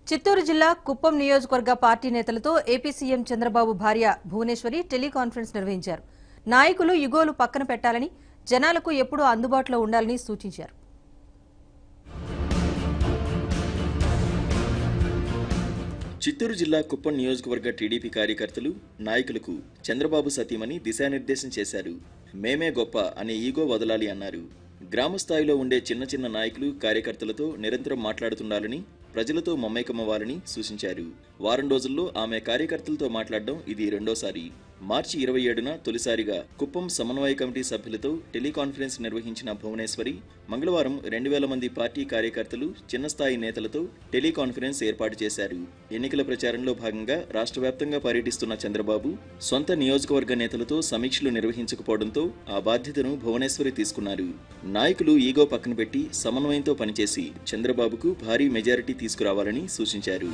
చిత్తూరు జిల్లా కుప్పం నియోజకవర్గ పార్టీ నేతలతో ఏపీ సీఎం చంద్రబాబు భార్య భువనేశ్వరి టెలికాన్ఫరెన్స్ నిర్వహించారు. నాయకులు యుగోలు పక్కన పెట్టాలని, జనాలకు ఎప్పుడూ అందుబాటులో ఉండాలని సూచించారు. చిత్తూరు జిల్లా కుప్పం నియోజకవర్గ టీడీపీ కార్యకర్తలు, నాయకులకు చంద్రబాబు సతీమణి దిశానిర్దేశం చేశారు. మేమే గొప్ప అనే ఈగో వదలాలి అన్నారు. గ్రామ స్థాయిలో ఉండే చిన్న చిన్న నాయకులు, కార్యకర్తలతో నిరంతరం మాట్లాడుతుండాలని, ప్రజలతో మమేకమవ్వాలని సూచించారు. వారం రోజుల్లో ఆమె కార్యకర్తలతో మాట్లాడడం ఇది రెండోసారి. మార్చి 27న తొలిసారిగా కుప్పం సమన్వయ కమిటీ సభ్యులతో టెలికాన్ఫరెన్స్ నిర్వహించిన భువనేశ్వరి మంగళవారం 2000 మంది పార్టీ కార్యకర్తలు, చిన్న స్థాయి నేతలతో టెలికాన్ఫరెన్స్ ఏర్పాటు చేశారు. ఎన్నికల ప్రచారంలో భాగంగా రాష్ట్ర వ్యాప్తంగా పర్యటిస్తున్న చంద్రబాబు సొంత నియోజకవర్గ నేతలతో సమీక్షలు నిర్వహించకపోవడంతో ఆ బాధ్యతను భువనేశ్వరి తీసుకున్నారు. నాయకులు ఈగో పక్కన పెట్టి సమన్వయంతో పనిచేసి చంద్రబాబుకు భారీ మెజారిటీ తీసుకురావాలని సూచించారు.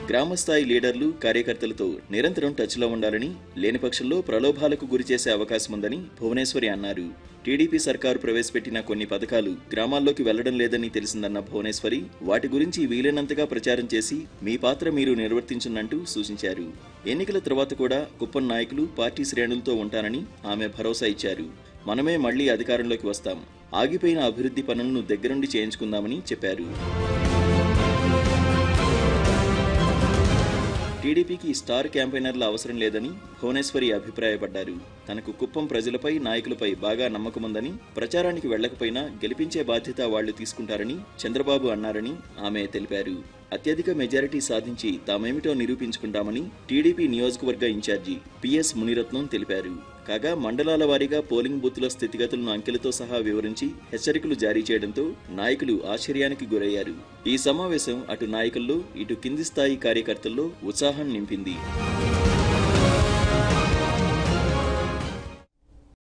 గ్రామస్థాయి లీడర్లు, కార్యకర్తలతో నిరంతరం టచ్లో ఉండాలని, లేని పక్షంలో ప్రలోభాలకు గురిచేసే అవకాశం ఉందని భువనేశ్వరి అన్నారు. టీడీపీ సర్కారు ప్రవేశపెట్టిన కొన్ని పథకాలు గ్రామాల్లోకి వెళ్లడం లేదని తెలిసిందన్న భువనేశ్వరి వాటి గురించి వీలైనంతగా ప్రచారం చేసి మీ పాత్ర మీరు నిర్వర్తించనంటూ సూచించారు. ఎన్నికల తర్వాత కూడా కుప్పం నాయకులు, పార్టీ శ్రేణులతో ఉంటానని ఆమె భరోసా ఇచ్చారు. మనమే మళ్లీ అధికారంలోకి వస్తాం, ఆగిపోయిన అభివృద్ధి పనులను దగ్గరుండి చేయించుకుందామని చెప్పారు. టీడీపీకి స్టార్ క్యాంపెయినర్ల అవసరం లేదని భువనేశ్వరి అభిప్రాయపడ్డారు. తనకు కుప్పం ప్రజలపై, నాయకులపై బాగా నమ్మకముందని, ప్రచారానికి వెళ్లకపోయినా గెలిపించే బాధ్యత వాళ్లు తీసుకుంటారని చంద్రబాబు అన్నారని ఆమె తెలిపారు. అత్యధిక మెజారిటీ సాధించి తామేమిటో నిరూపించుకుంటామని టీడీపీ నియోజకవర్గ ఇన్ఛార్జి పిఎస్ మునిరత్నం తెలిపారు. కాగా మండలాల వారీగా పోలింగ్ బూత్ల స్థితిగతులను అంకెలతో సహా వివరించి హెచ్చరికలు జారీ చేయడంతో నాయకులు ఆశ్చర్యానికి గురయ్యారు. ఈ సమావేశం అటు నాయకుల్లో, ఇటు కింది స్థాయి కార్యకర్తల్లో ఉత్సాహం నింపింది.